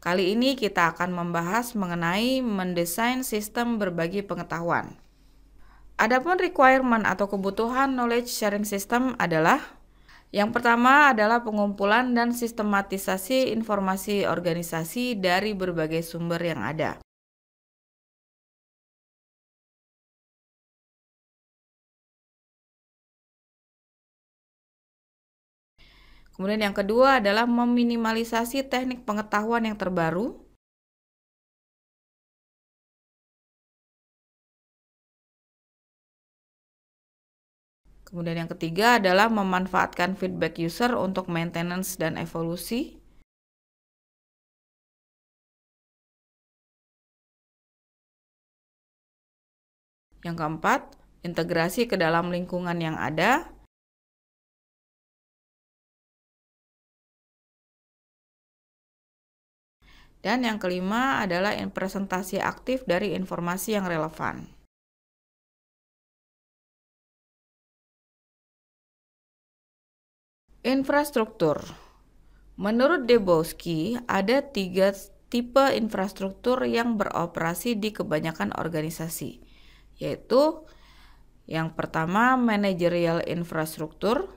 Kali ini kita akan membahas mengenai mendesain sistem berbagi pengetahuan. Adapun requirement atau kebutuhan knowledge sharing system adalah yang pertama adalah pengumpulan dan sistematisasi informasi organisasi dari berbagai sumber yang ada. Kemudian yang kedua adalah meminimalisasi teknik pengetahuan yang terbaru. Kemudian yang ketiga adalah memanfaatkan feedback user untuk maintenance dan evolusi. Yang keempat, integrasi ke dalam lingkungan yang ada. Dan yang kelima adalah presentasi aktif dari informasi yang relevan. Infrastruktur. Menurut Dembowski, ada 3 tipe infrastruktur yang beroperasi di kebanyakan organisasi, yaitu yang pertama managerial infrastruktur,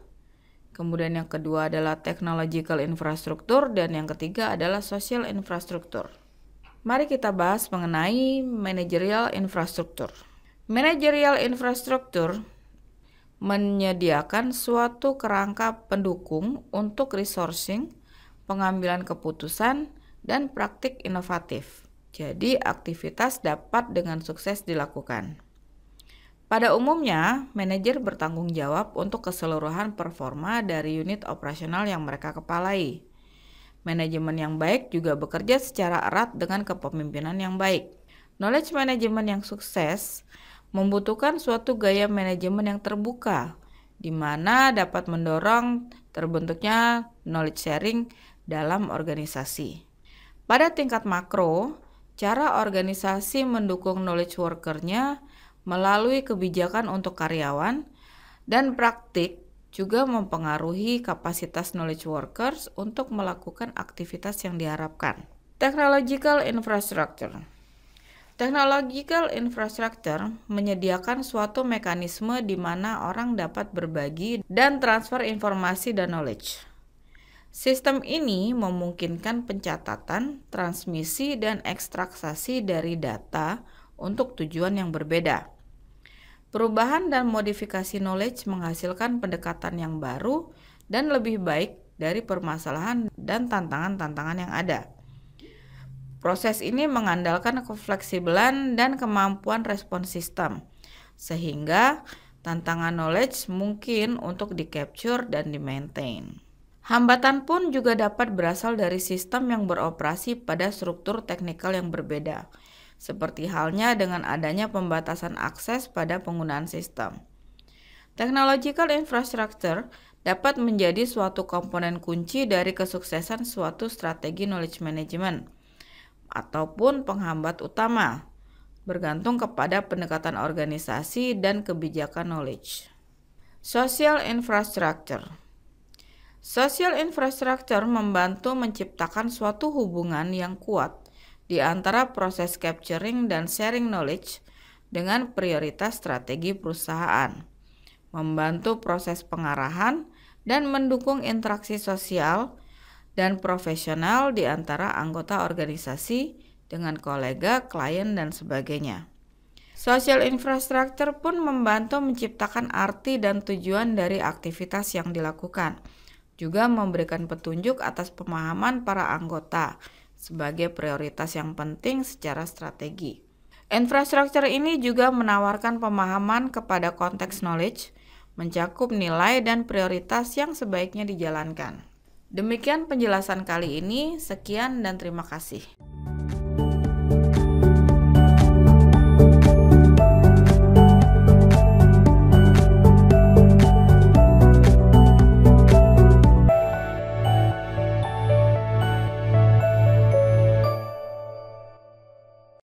kemudian yang kedua adalah technological infrastruktur, dan yang ketiga adalah social infrastruktur. Mari kita bahas mengenai managerial infrastruktur. Managerial infrastruktur menyediakan suatu kerangka pendukung untuk resourcing, pengambilan keputusan, dan praktik inovatif. Jadi, aktivitas dapat dengan sukses dilakukan. Pada umumnya, manajer bertanggung jawab untuk keseluruhan performa dari unit operasional yang mereka kepalai. Manajemen yang baik juga bekerja secara erat dengan kepemimpinan yang baik. Knowledge management yang sukses membutuhkan suatu gaya manajemen yang terbuka, di mana dapat mendorong terbentuknya knowledge sharing dalam organisasi. Pada tingkat makro, cara organisasi mendukung knowledge worker-nya melalui kebijakan untuk karyawan dan praktik juga mempengaruhi kapasitas knowledge workers untuk melakukan aktivitas yang diharapkan. Technological infrastructure. Technological infrastructure menyediakan suatu mekanisme di mana orang dapat berbagi dan transfer informasi dan knowledge. Sistem ini memungkinkan pencatatan, transmisi, dan ekstraksi dari data untuk tujuan yang berbeda. Perubahan dan modifikasi knowledge menghasilkan pendekatan yang baru dan lebih baik dari permasalahan dan tantangan-tantangan yang ada. Proses ini mengandalkan kefleksibelan dan kemampuan respons sistem, sehingga tantangan knowledge mungkin untuk di-capture dan di-maintain. Hambatan pun juga dapat berasal dari sistem yang beroperasi pada struktur teknikal yang berbeda, seperti halnya dengan adanya pembatasan akses pada penggunaan sistem. Technological infrastructure dapat menjadi suatu komponen kunci dari kesuksesan suatu strategi knowledge management, ataupun penghambat utama, bergantung kepada pendekatan organisasi dan kebijakan knowledge. Social infrastructure. Social infrastructure membantu menciptakan suatu hubungan yang kuat di antara proses capturing dan sharing knowledge dengan prioritas strategi perusahaan, membantu proses pengarahan dan mendukung interaksi sosial dan profesional di antara anggota organisasi dengan kolega, klien, dan sebagainya. Social infrastructure pun membantu menciptakan arti dan tujuan dari aktivitas yang dilakukan, juga memberikan petunjuk atas pemahaman para anggota sebagai prioritas yang penting secara strategi. Infrastruktur ini juga menawarkan pemahaman kepada konteks knowledge, mencakup nilai dan prioritas yang sebaiknya dijalankan. Demikian penjelasan kali ini, sekian dan terima kasih.